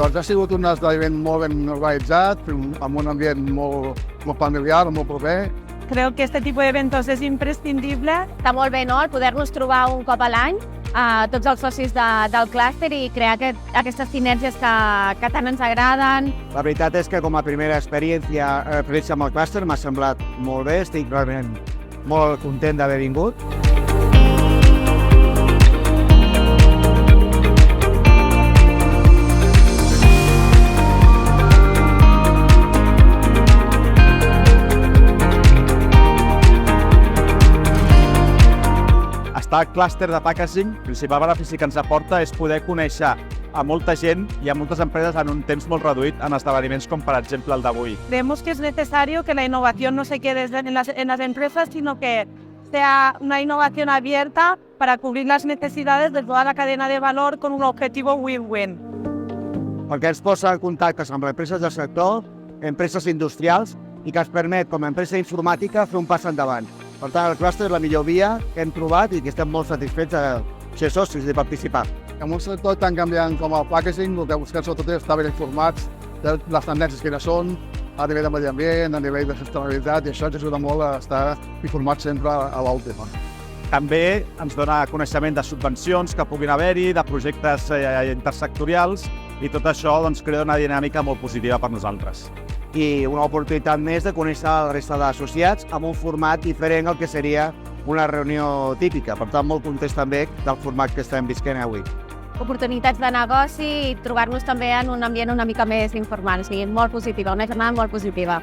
Doncs ha sigut un esdeveniment molt ben organitzat, amb un ambient molt familiar, molt proper. Creo que este tipo de eventos es imprescindible. Està molt bé, no?, el poder-nos trobar un cop a l'any, tots els socis del clúster, i crear aquestes sinergies que tant ens agraden. La veritat és que com a primera experiència amb el clúster m'ha semblat molt bé, estic realment molt content d'haver vingut. Estar al clúster de packaging, el principal benefici que ens aporta és poder conèixer a molta gent i a moltes empreses en un temps molt reduït en esdeveniments com, per exemple, el d'avui. Creemos que es necesario que la innovación no se quede en las empresas, sino que sea una innovación abierta para cubrir las necesidades de toda la cadena de valor con un objetivo win-win. Perquè ens posa en contacte amb empreses del sector, empreses industrials, i que ens permet, com a empresa informàtica, fer un pas endavant. Per tant, el clúster és la millor via que hem trobat i que estem molt satisfets de ser socis i de participar. En un sector tan canviant com el packaging, el que busquem sobretot és estar ben informats de les tendències que són, a nivell de medi ambient, a nivell de sostenibilitat, i això ens ajuda molt a estar informats sempre a l'última. També ens dona coneixement de subvencions que puguin haver-hi, de projectes intersectorials, i tot això crea una dinàmica molt positiva per nosaltres. I una oportunitat més de conèixer la resta d'associats amb un format diferent al que seria una reunió típica. Per tant, molt contents també del format que estem visquent avui. Oportunitats de negoci i trobar-nos també en un ambient una mica més informal. O sigui, molt positiva, una jornada molt positiva.